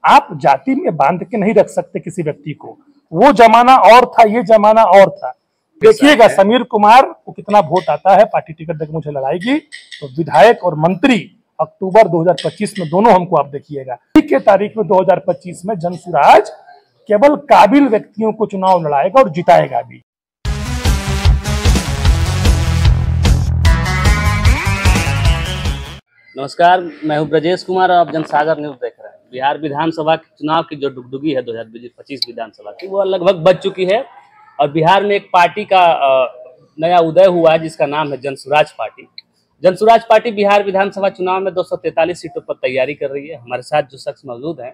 आप जाति में बांध के नहीं रख सकते किसी व्यक्ति को। वो जमाना और था, ये जमाना और था। देखिएगा समीर कुमार को कितना वोट आता है, पार्टी टिकट देकर मुझे लगाएगी तो विधायक और मंत्री अक्टूबर 2025 में दोनों हमको आप देखिएगा। के तारीख में 2025 में जनसुराज केवल काबिल व्यक्तियों को चुनाव लड़ाएगा और जिताएगा भी। नमस्कार, मैं हूं ब्रजेश कुमार और आप जनसागर न्यूज देख रहे हैं। बिहार विधानसभा के चुनाव की जो डुगडुगी है 2025 विधानसभा की, वो लगभग बच चुकी है और बिहार में एक पार्टी का नया उदय हुआ है जिसका नाम है जनसुराज पार्टी। जनसुराज पार्टी बिहार विधानसभा चुनाव में 243 सीटों पर तैयारी कर रही है। हमारे साथ जो शख्स मौजूद हैं,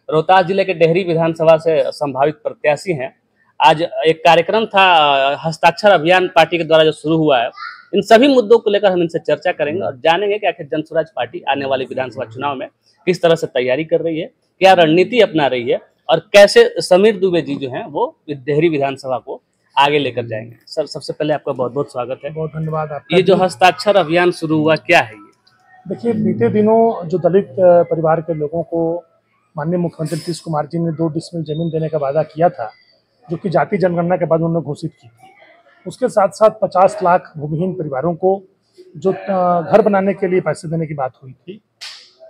रोहतास जिले के डेहरी विधानसभा से संभावित प्रत्याशी हैं। आज एक कार्यक्रम था, हस्ताक्षर अभियान पार्टी के द्वारा जो शुरू हुआ है। इन सभी मुद्दों को लेकर हम इनसे चर्चा करेंगे और जानेंगे कि आखिर जनसुराज पार्टी आने वाली विधानसभा चुनाव में किस तरह से तैयारी कर रही है, क्या रणनीति अपना रही है और कैसे समीर दुबे जी जो हैं वो डेहरी विधानसभा को आगे लेकर जाएंगे। सर, सबसे पहले आपका बहुत बहुत स्वागत है। बहुत धन्यवाद आपका। ये जो हस्ताक्षर अभियान शुरू हुआ, क्या है ये? देखिए, बीते दिनों जो दलित परिवार के लोगों को माननीय मुख्यमंत्री नीतीश कुमार जी ने 2 डिसमिल जमीन देने का वादा किया था, जो कि जाति जनगणना के बाद उन्होंने घोषित की थी। उसके साथ साथ 50 लाख भूमिहीन परिवारों को जो घर बनाने के लिए पैसे देने की बात हुई थी,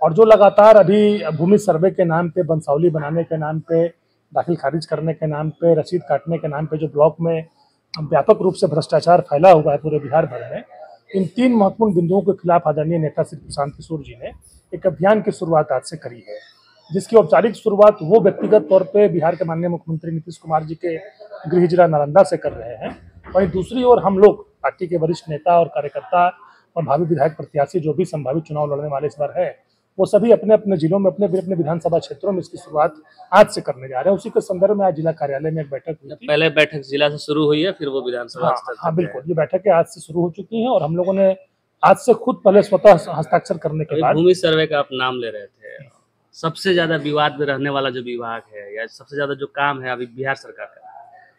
और जो लगातार अभी भूमि सर्वे के नाम पे, वंशावली बनाने के नाम पे, दाखिल खारिज करने के नाम पे, रसीद काटने के नाम पे जो ब्लॉक में व्यापक रूप से भ्रष्टाचार फैला हुआ है पूरे बिहार भर में, इन 3 महत्वपूर्ण बिंदुओं के खिलाफ आदरणीय नेता श्री प्रशांत किशोर जी ने एक अभियान की शुरुआत आज से करी है, जिसकी औपचारिक शुरुआत वो व्यक्तिगत तौर पे बिहार के माननीय मुख्यमंत्री नीतीश कुमार जी के गृह जिला नालंदा से कर रहे हैं। वहीं दूसरी ओर हम लोग पार्टी के वरिष्ठ नेता और कार्यकर्ता और भावी विधायक प्रत्याशी जो भी संभावित चुनाव लड़ने वाले इस बार है, वो सभी अपने अपने जिलों में, अपने अपने विधानसभा क्षेत्रों में इसकी शुरुआत आज से करने जा रहे हैं। उसी के संदर्भ में आज जिला कार्यालय में एक बैठक हुई थी। पहले बैठक जिला से शुरू हुई है, फिर वो विधानसभा। हाँ बिल्कुल, ये बैठकें आज से शुरू हो चुकी हैं और हम लोगों ने आज से खुद पहले स्वतः हस्ताक्षर करने के बाद। भूमि सर्वे का आप नाम ले रहे थे, सबसे ज्यादा विवाद में रहने वाला जो विभाग है या सबसे ज्यादा जो काम है अभी बिहार सरकार का,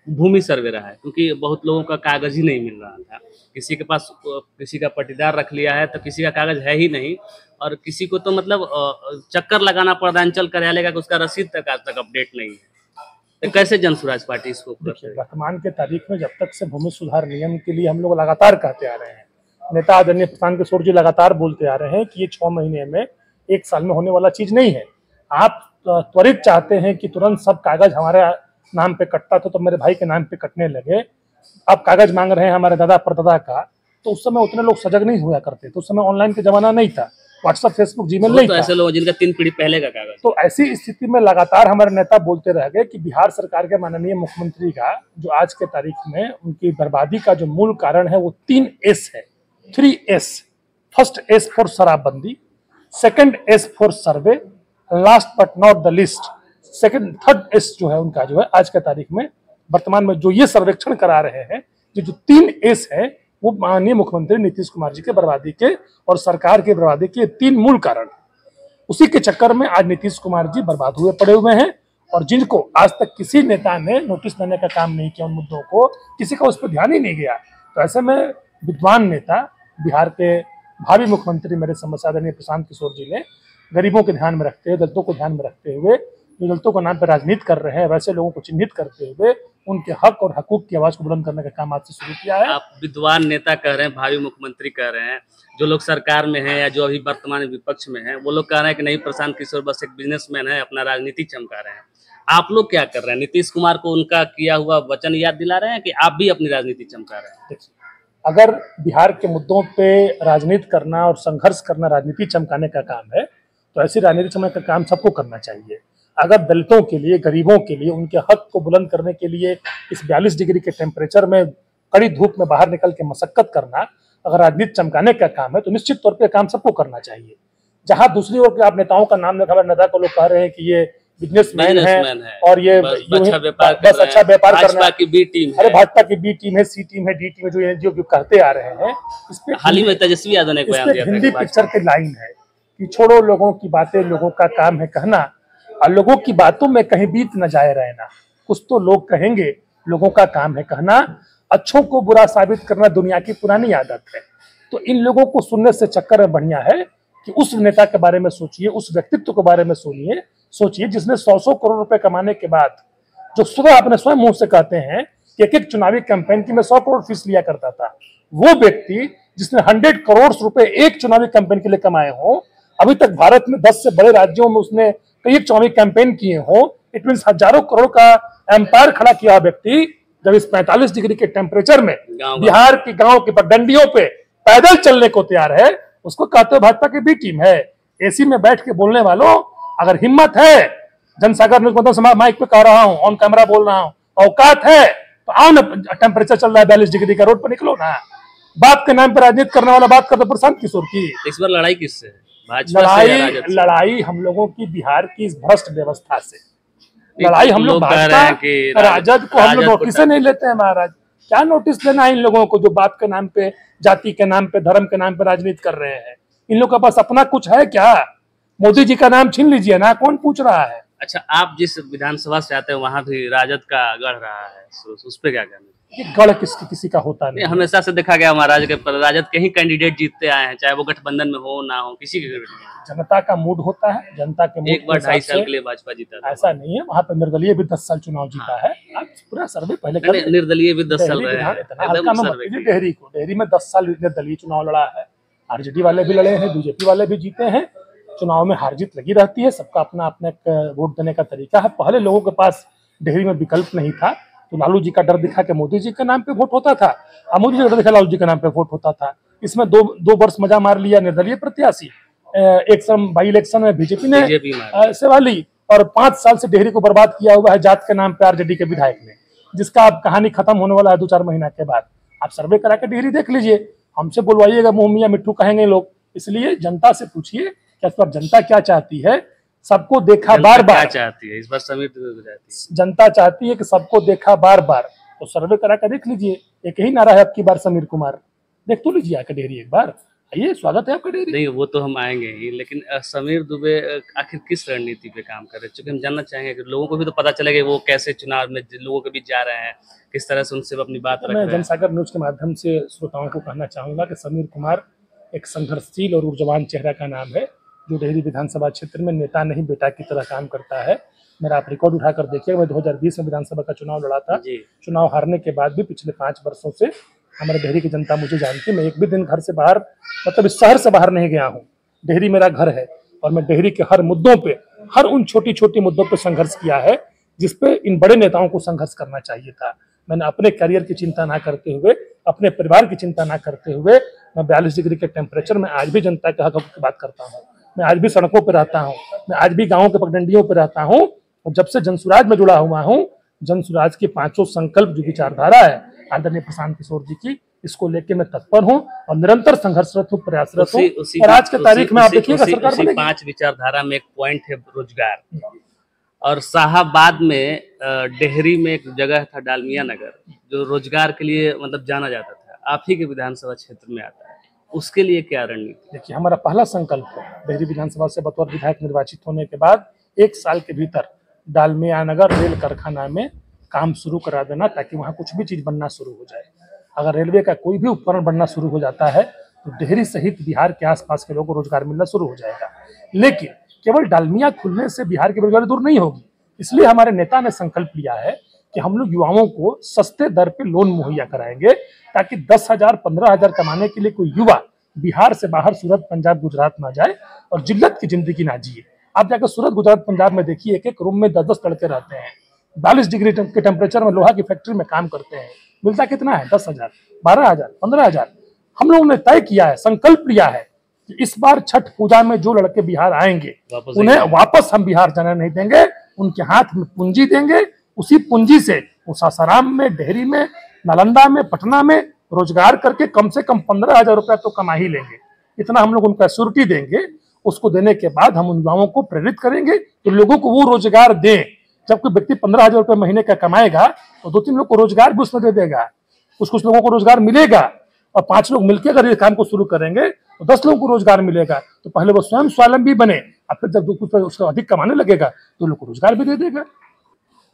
भूमि सर्वे रहा है, क्योंकि बहुत लोगों का कागज ही नहीं मिल रहा था। किसी के पास किसी का पट्टीदार रख लिया है तो किसी का कागज है ही नहीं, और किसी को तो मतलब चक्कर लगाना पड़ता है अंचल कार्यालय का, उसका रसीद तक आज तक अपडेट नहीं है। तो कैसे जनसुराज पार्टी इसको? वर्तमान के तारीख में जब तक से भूमि सुधार नियम के लिए हम लोग लगातार कहते आ रहे हैं, नेता आदरणीय प्रशांत किशोर जी लगातार बोलते आ रहे हैं कि ये 6 महीने में, 1 साल में होने वाला चीज नहीं है। आप त्वरित चाहते हैं कि तुरंत सब कागज हमारे नाम पे कटता था तो मेरे भाई के नाम पे कटने लगे। अब कागज मांग रहे हैं हमारे दादा परदादा का, तो उस समय उतने लोग सजग नहीं हुआ करते, तो उस समय ऑनलाइन का जमाना नहीं था, व्हाट्सएप, फेसबुक, जीमेल नहीं था। ऐसे लोग जिनका 3 पीढ़ी पहले का कागज। तो ऐसी स्थिति में लगातार हमारे नेता बोलते रह गए कि बिहार सरकार के माननीय मुख्यमंत्री का जो आज के तारीख में उनकी बर्बादी का जो मूल कारण है वो 3 S है, 3 S। फर्स्ट S फॉर शराबबंदी, second S for survey, last but not the list third S जो है उनका, जो है आज के तारीख में वर्तमान में जो ये सर्वेक्षण करा रहे हैं, ये जो 3 S है वो माननीय मुख्यमंत्री नीतीश कुमार जी के बर्बादी के और सरकार की बर्बादी के 3 मूल कारण। उसी के चक्कर में आज नीतीश कुमार जी बर्बाद हुए पड़े हुए हैं, और जिनको आज तक किसी नेता ने नोटिस देने का काम नहीं किया, उन मुद्दों को किसी का उस पर ध्यान ही नहीं गया। तो ऐसे में विद्वान नेता, बिहार के भावी मुख्यमंत्री मेरे समझ आदरणीय प्रशांत किशोर जी ने गरीबों के ध्यान में रखते हुए, दलितों को ध्यान में रखते हुए, जो दलितों के नाम पर राजनीति कर रहे हैं वैसे लोगों को चिन्हित करते हुए उनके हक और हकूक की आवाज को बुलंद करने का काम आज से शुरू किया है। आप विद्वान नेता कह रहे हैं, भावी मुख्यमंत्री कह रहे हैं, जो लोग सरकार में हैं या जो अभी वर्तमान विपक्ष में हैं, वो लोग कह रहे हैं कि नहीं, प्रशांत किशोर बस एक बिजनेसमैन है, अपना राजनीति चमका रहे हैं। आप लोग क्या कर रहे हैं? नीतीश कुमार को उनका किया हुआ वचन याद दिला रहे हैं कि आप भी अपनी राजनीति चमका रहे हैं? देखिए, अगर बिहार के मुद्दों पे राजनीति करना और संघर्ष करना राजनीति चमकाने का काम है, तो ऐसी राजनीति चमकाने का काम सबको करना चाहिए। अगर दलितों के लिए, गरीबों के लिए, उनके हक को बुलंद करने के लिए इस 42 डिग्री के टेम्परेचर में, कड़ी धूप में बाहर निकल के मशक्कत करना अगर राजनीति चमकाने का काम है, तो निश्चित तौर पे काम सबको करना चाहिए। जहां दूसरी ओर आप नेताओं का नाम लेकर नेता को लोग कह रहे हैं कि ये बिजनेसमैन है और ये बस अच्छा व्यापार करना की बी टीम, अरे भाजपा की बी टीम है, सी टीम है, डी टीम है, जो एनजीओ कहते आ रहे हैं। इस पे हाल ही में तेजस्वी यादव ने हिंदी पिक्चर की लाइन है कि छोड़ो लोगों की बातें, लोगों का काम है कहना, और लोगों की बातों में कहीं बीत न जाए रहना। कुछ तो लोग कहेंगे, लोगों का काम है कहना। अच्छों को बुरा साबित करना दुनिया की पुरानी आदत है। तो इन लोगों को सुनने से चक्कर में बढ़िया है कि उस नेता के बारे में सोचिए, उस व्यक्तित्व के बारे में सुनिए सोचिए, जिसने 100 करोड़ रुपए कमाने के बाद, जो सुबह अपने स्वयं मुंह से कहते हैं कि एक एक चुनावी कैंपेन की मैं 100 करोड़ फीस लिया करता था, वो व्यक्ति जिसने 100 करोड़ रुपए एक चुनावी कैंपेन के लिए कमाए हो, अभी तक भारत में 10 से बड़े राज्यों में उसने कई चुनावी कैंपेन किए हो, इट मीन हजारों करोड़ का एम्पायर खड़ा किया व्यक्ति जब इस 45 डिग्री के टेम्परेचर में बिहार की गांव की पगडंडियों पे पैदल चलने को तैयार है, उसको कहते हो भाजपा की बी टीम है। एसी में बैठ के बोलने वालों, अगर हिम्मत है, जनसागर न्यूज मतलब माइक पे कह रहा हूं, ऑन कैमरा बोल रहा हूं, औकात है तो आओ ना, टेम्परेचर चल रहा है 42 डिग्री का, रोड पर निकलो ना। बात के नाम पर राजनीति करने वाला बात करते प्रशांत किशोर की। इस बार लड़ाई किससे है? भाजपा से या राजद से? लड़ाई हम लोगों की बिहार की इस भ्रष्ट व्यवस्था से। लड़ाई हम लोग भाजपा राजद को हम लोग नोटिस नहीं लेते हैं महाराज। क्या नोटिस लेना है इन लोगों को जो बात के नाम पे, जाति के नाम पे, धर्म के नाम पे राजनीति कर रहे हैं। इन लोगों के पास अपना कुछ है क्या? मोदी जी का नाम छीन लीजिए ना, कौन पूछ रहा है? अच्छा, आप जिस विधानसभा से आते हैं वहां भी राजद का गढ़ रहा है, उस पे क्या कहना? ये गढ़ किसी का होता नहीं। हमेशा से देखा गया महाराज के राजद के ही कैंडिडेट जीतते आए हैं, चाहे वो गठबंधन में हो ना हो, किसी के। जनता का मूड होता है, जनता के मूड। एक बार 2.5 साल के लिए भाजपा जीता था। ऐसा नहीं है, वहाँ पे निर्दलीय भी 10 साल चुनाव जीता है। आप पूरा सर्वे पहले कर, निर्दलीय भी 10 साल रहे हैं। डेहरी में 10 साल निर्दलीय चुनाव लड़ा है, आरजेडी वाले भी लड़े हैं, बीजेपी वाले भी जीते हैं। चुनाव में हार जीत लगी रहती है, सबका अपना अपना वोट देने का तरीका है। पहले लोगों के पास डेहरी में विकल्प नहीं था, तो लालू जी का डर दिखा के मोदी जी के नाम पे वोट होता था, और मोदी जी का डर दिखा लालू जी के नाम पे वोट होता था। इसमें दो वर्ष मजा मार लिया निर्दलीय प्रत्याशी, एक बाई इलेक्शन में बीजेपी ने सेवा ली, और 5 साल से डेहरी को बर्बाद किया हुआ है जात के नाम पे आरजेडी के विधायक ने, जिसका अब कहानी खत्म होने वाला है 2-4 महीना के बाद। आप सर्वे करा के डेहरी देख लीजिए, हमसे बुलवाइएगा मुंह मियां मिट्टू कहेंगे लोग। इसलिए जनता से पूछिए क्या जनता क्या चाहती है। सबको देखा बार बार चाहती है, इस बार समीर दुबे जनता चाहती है कि सबको देखा बार बार, तो सर्वे करा कर देख लीजिए। एक ही नारा है अब की बार समीर कुमार, देख तो लीजिए आकर डेहरी एक बार, आइए, स्वागत है आपका डेहरी। नहीं, वो तो हम आएंगे ही, लेकिन समीर दुबे आखिर किस रणनीति पे काम कर रहे हैं? क्योंकि हम जानना चाहेंगे कि लोगों को भी तो पता चलेगा वो कैसे चुनाव में लोगों के बीच जा रहे हैं, किस तरह से उनसे अपनी बात रख रहे हैं। मैं जनसागर न्यूज के माध्यम से श्रोताओं को कहना चाहूंगा कि समीर कुमार एक संघर्षशील और ऊर्जवान चेहरा का नाम है, जो डेहरी विधानसभा क्षेत्र में नेता नहीं बेटा की तरह काम करता है। मेरा आप रिकॉर्ड उठाकर देखिए, मैं 2020 में विधानसभा का चुनाव लड़ा था। चुनाव हारने के बाद भी पिछले 5 वर्षों से हमारे डेहरी की जनता मुझे जानती है। मैं एक भी दिन घर से बाहर, मतलब इस शहर से बाहर नहीं गया हूँ। डेहरी मेरा घर है, और मैं डेहरी के हर मुद्दों पे, हर उन छोटी छोटी मुद्दों पे संघर्ष किया है जिसपे इन बड़े नेताओं को संघर्ष करना चाहिए था। मैंने अपने करियर की चिंता ना करते हुए, अपने परिवार की चिंता ना करते हुए, मैं 42 डिग्री के टेम्परेचर में आज भी जनता के हक की बात करता हूँ। मैं आज भी सड़कों पर रहता हूँ, मैं आज भी गाँव के पगडंडियों पर रहता हूँ, और जब से जनसुराज में जुड़ा हुआ हूँ, जनसुराज की 5 संकल्प जो विचारधारा है आदरणीय प्रशांत किशोर जी की, इसको लेके मैं तत्पर हूँ और निरंतर संघर्षरत हूँ, प्रयासरत हूँ। और आज के तारीख में आप देखिएगा सरकार बनेगी। 5 विचारधारा में एक पॉइंट है रोजगार, और साहाबाद में डेहरी में एक जगह था डालमिया नगर, जो रोजगार के लिए मतलब जाना जाता था, आप ही के विधानसभा क्षेत्र में आता है, उसके लिए क्या रणनीति? देखिए, हमारा पहला संकल्प है डेहरी विधानसभा से बतौर विधायक निर्वाचित होने के बाद 1 साल के भीतर डालमिया नगर रेल कारखाना में काम शुरू करा देना, ताकि वहाँ कुछ भी चीज बनना शुरू हो जाए। अगर रेलवे का कोई भी उपकरण बनना शुरू हो जाता है तो डेहरी सहित बिहार के आसपास के लोगों को रोजगार मिलना शुरू हो जाएगा। लेकिन केवल डालमिया खुलने से बिहार की बेरोजगारी दूर नहीं होगी। इसलिए हमारे नेता ने संकल्प लिया है कि हम लोग युवाओं को सस्ते दर पे लोन मुहैया कराएंगे, ताकि 10,000 15,000 कमाने के लिए कोई युवा बिहार से बाहर सूरत, पंजाब, गुजरात ना जाए और जिल्लत की जिंदगी ना जिए। आप जाकर सूरत, गुजरात, पंजाब में देखिए, एक रूम में 10-10 लड़के रहते हैं, 42 डिग्री के टेम्परेचर में लोहा की फैक्ट्री में काम करते हैं। मिलता कितना है? 10,000, 12,000, 15,000। हम लोगों ने तय किया है, संकल्प लिया है कि इस बार छठ पूजा में जो लड़के बिहार आएंगे उन्हें वापस हम बिहार जाने नहीं देंगे। उनके हाथ में पूंजी देंगे, उसी पूंजी से वो सासाराम में, डेहरी में, नालंदा में, पटना में रोजगार करके कम से कम 15,000 रुपया तो कमा ही लेंगे। इतना हम लोग उनको एश्योरिटी देंगे। उसको देने के बाद हम उन युवाओं को प्रेरित करेंगे कि लोगों को वो रोजगार दें। जब कोई व्यक्ति 15,000 रुपये महीने का कमाएगा तो 2-3 लोग को रोजगार भी उसमें दे देगा, कुछ लोगों को रोजगार मिलेगा, और 5 लोग मिलकर अगर ये काम को शुरू करेंगे तो 10 लोगों को रोजगार मिलेगा। तो पहले वो स्वयं स्वावलंबी बने, और फिर जब कुछ उसका अधिक कमाने लगेगा तो लोग को रोजगार भी दे देगा।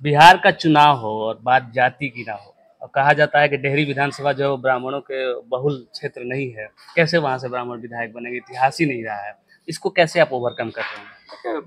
बिहार का चुनाव हो और बात जाति की ना हो, और कहा जाता है कि डेहरी विधानसभा जो ब्राह्मणों के बहुल क्षेत्र नहीं है, कैसे वहां से ब्राह्मण विधायक बनेंगे? इतिहास ही नहीं रहा है, इसको कैसे आप ओवरकम कर रहे हैं?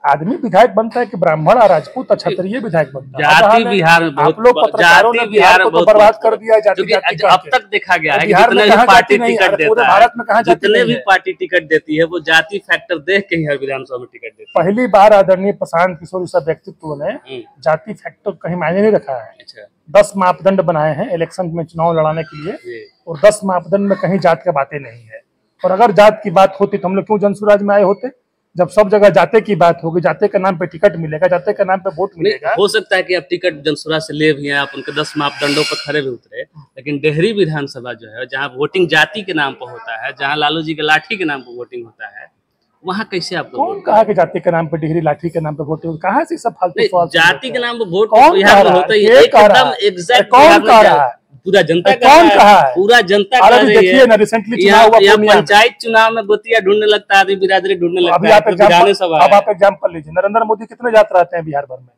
आदमी विधायक बनता है कि ब्राह्मण और राजपूत और क्षत्रिय विधायक बनता है? जाति बिहार में आप लोग पत्रकारों ने बिहार को तो बर्बाद कर दिया है जाति जाति अब तक देखा गया है कि बिहार में जितने भी कहाँ पार्टी जाति नहीं है? टिकट अरे पूरे देता है, भारत में कहाँ जाति जितने नहीं भी है? पार्टी टिकट देती है वो जाति फैक्टर देख के ही हर विधानसभा में टिकट देती है। पहली बार आदरणीय प्रशांत किशोर सब व्यक्तित्व ने जाति फैक्टर कहीं मायने नहीं रखा है। अच्छा 10 मापदंड बनाए हैं इलेक्शन में चुनाव लड़ाने के लिए, और 10 मापदंड में कहीं जात की बातें नहीं है। और अगर जात की बात होती तो हम लोग क्यों जनसुराज में आए होते? जब सब जगह जाते की बात होगी, जाते के नाम पे टिकट मिलेगा, जाते के नाम पे वोट मिलेगा। हो सकता है कि आप टिकट जनसुराज से ले भी हैं, आप उनके 10 मापदंडों पर खड़े भी उतरे, लेकिन डेहरी विधानसभा जो है जहाँ वोटिंग जाति के नाम पर होता है, जहाँ लालू जी के लाठी के नाम पर वोटिंग होता है, वहाँ कैसे आप कौन कहा कि जाति के नाम पे डिग्री लाठी के नाम पे वोट? कहाँ से सब फालतू सवाल? जाति के नाम पर वोट कौन कह रहा होता है? है? ये कह रहा एकदम है? एग्जैक्ट कौन कह रहा है? पूरा जनता कौन कहा है? पूरा जनता अरे कह अभी रही देखिए है। ना, रिसेंटली चुनाव हुआ यहाँ पूर्णिया में। पंचायत चुनाव में गोतिया ढूंढने लगता है, आदमी बिरादरी ढूंढने अभी लगता है, आप तो विधानसभा अब है। आप एग्जाम्पल लीजिए, नरेंद्र मोदी कितने जाते रहते हैं बिहार भर में?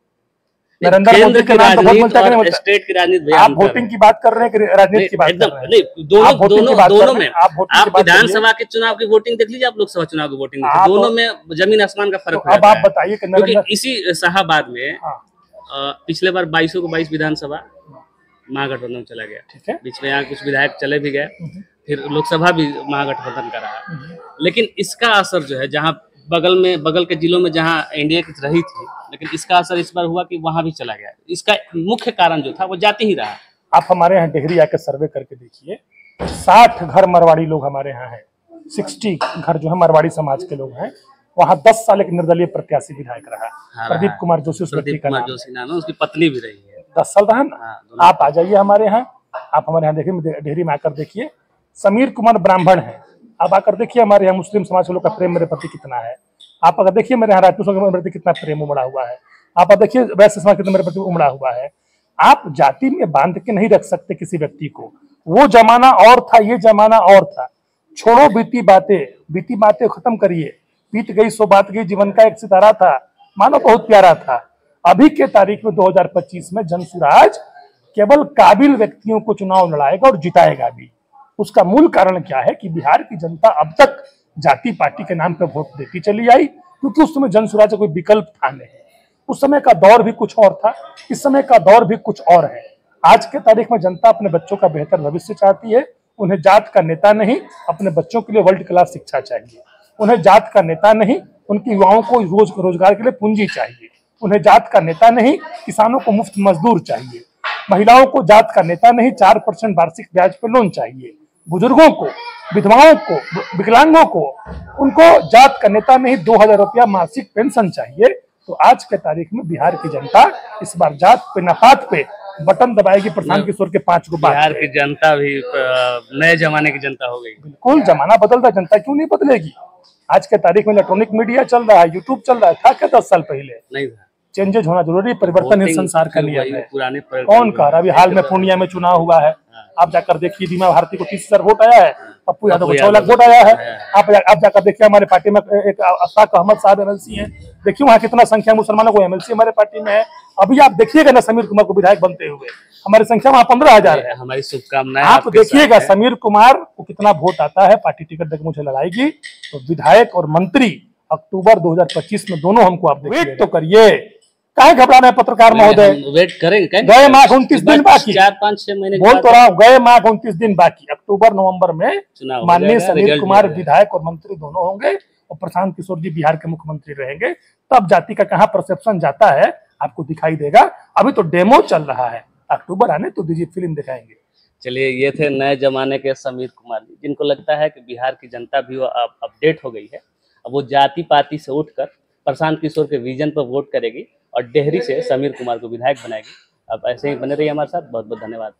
नरेंद्र केंद्र मोदी की के नाम पे वोट राजनीति मिलता है कि नहीं और मिलता? स्टेट की राजनीति आप वोटिंग की बात कर रहे हैं कि राजनीति की बात कर एकदम रहे हैं? नहीं, आप दोनों वोटिंग की दोनों बात कर दोनों रहे में हैं, आप वोटिंग की आप बात विधानसभा के चुनाव की वोटिंग देख लीजिए, आप लोकसभा चुनाव की वोटिंग आप- दोनों में जमीन आसमान का फर्क तो अब आप बताइए कि क्योंकि नरेंद्र इसी शाहाबाद में हाँ, पिछले बार 22 को 22 विधानसभा महागठबंधन में चला गया। ठीक है। बीच में यहाँ कुछ विधायक चले भी गए, फिर लोकसभा भी महागठबंधन का रहा। लेकिन इसका असर जो है जहाँ बगल के जिलों में जहाँ एनडीए की रही थी, लेकिन इसका असर इस बार हुआ कि वहां भी चला गया। इसका मुख्य कारण जो था वो जाति ही रहा। आप हमारे यहाँ डेहरी आकर सर्वे करके देखिए, 60 घर मारवाड़ी लोग हमारे यहाँ हैं, 60 घर जो है मारवाड़ी समाज के लोग हैं। वहाँ 10 साल एक निर्दलीय प्रत्याशी विधायक रहा, प्रदीप कुमार जोशी उस व्यक्ति का नाम है। जोशी नाम है, उसकी पत्नी भी रही है, 10 साल रहा ना। आप आ जाइए हमारे यहाँ, आप हमारे यहाँ देखिए, डेहरी में आकर देखिए, समीर कुमार ब्राह्मण है। आप आकर देखिए हमारे यहाँ मुस्लिम समाज के लोग का प्रेम मेरे प्रति कितना है। आप अगर देखिए मेरे यहाँ राजपूत मेरे प्रति कितना प्रेम उमड़ा हुआ है। आप देखिए वैश्य समाज कितना मेरे प्रति उमड़ा हुआ है। आप जाति में बांध के नहीं रख सकते किसी व्यक्ति को। वो जमाना और था, ये जमाना और था। छोड़ो बीती बातें खत्म करिए। बीत गई सो बात गई, जीवन का एक सितारा था, मानो बहुत प्यारा था। अभी के तारीख में 2025 में जनसुराज केवल काबिल व्यक्तियों को चुनाव लड़ाएगा और जिताएगा भी। उसका मूल कारण क्या है कि बिहार की जनता अब तक जाति पार्टी के नाम पे वोट देती चली आई, क्योंकि उस समय जनसुराज का कोई विकल्प था नहीं। उस समय का दौर भी कुछ और था, इस समय का दौर भी कुछ और है। आज के तारीख में जनता अपने बच्चों का बेहतर भविष्य चाहती है। उन्हें जात का नेता नहीं, अपने बच्चों के लिए वर्ल्ड क्लास शिक्षा चाहिए। उन्हें जात का नेता नहीं, उनके युवाओं को रोजगार के लिए पूंजी चाहिए। उन्हें जात का नेता नहीं, किसानों को मुफ्त मजदूर चाहिए। महिलाओं को जात का नेता नहीं, 4% वार्षिक ब्याज पर लोन चाहिए। बुजुर्गों को, विधवाओं को, विकलांगों को, उनको जात का नेता नहीं, 2000 रुपया मासिक पेंशन चाहिए। तो आज के तारीख में बिहार की जनता इस बार जात पे नपात पे बटन दबाएगी प्रशांत किशोर के 5 को। बिहार की जनता भी नए जमाने की जनता हो गई। बिल्कुल, जमाना बदल रहा है, जनता क्यों नहीं बदलेगी? आज के तारीख में इलेक्ट्रॉनिक मीडिया चल रहा है, यूट्यूब चल रहा है, था क्या 10 साल पहले? नहीं था। चेंजेज होना जरूरी, परिवर्तन ही संसार का नियम है। पुराने कौन कह रहा? अभी हाल में पूर्णिया में चुनाव हुआ है, आप जाकर देखिए, बीमा भारती को 30,000 वोट आया है, पप्पू यादव को 6 लाख वोट आया है। आप जाकर देखिए, हमारे पार्टी में एक अशफाक अहमद साहब एमएलसी हैं, देखिए वहाँ कितना संख्या मुसलमानों को एमएलसी हमारे पार्टी में है। अभी आप देखिएगा ना समीर कुमार को विधायक बनते हुए, हमारी संख्या वहाँ 15,000 है। हमारी शुभकामनाएं। आप देखिएगा समीर कुमार को कितना वोट आता है, पार्टी टिकट देकर मुझे लड़ाएगी तो विधायक और मंत्री अक्टूबर 2025 में दोनों हमको आप वेट तो करिए। काहे घबरा रहे पत्रकार महोदय? वेट करेंगे, गए माह 29 दिन बाकी, 4-5-6 महीने बोल तो रहा हूँ, गए माह 29 दिन बाकी। अक्टूबर नवंबर में चुनाव माननीय समीर कुमार विधायक और मंत्री दोनों होंगे और प्रशांत किशोर जी बिहार के मुख्यमंत्री रहेंगे। तब जाति का कहाँ परसेप्शन जाता है आपको दिखाई देगा। अभी तो डेमो चल रहा है, अक्टूबर आने तो दीजिए, फिल्म दिखाएंगे। चलिए, ये थे नए जमाने के समीर कुमार जी, जिनको लगता है कि बिहार की जनता भी अब अपडेट हो गई है। अब वो जाति पाति से उठकर प्रशांत किशोर के विजन पर वोट करेगी और डेहरी से समीर कुमार को विधायक बनाएगी। अब ऐसे ही बने रहिए हमारे साथ। बहुत बहुत धन्यवाद।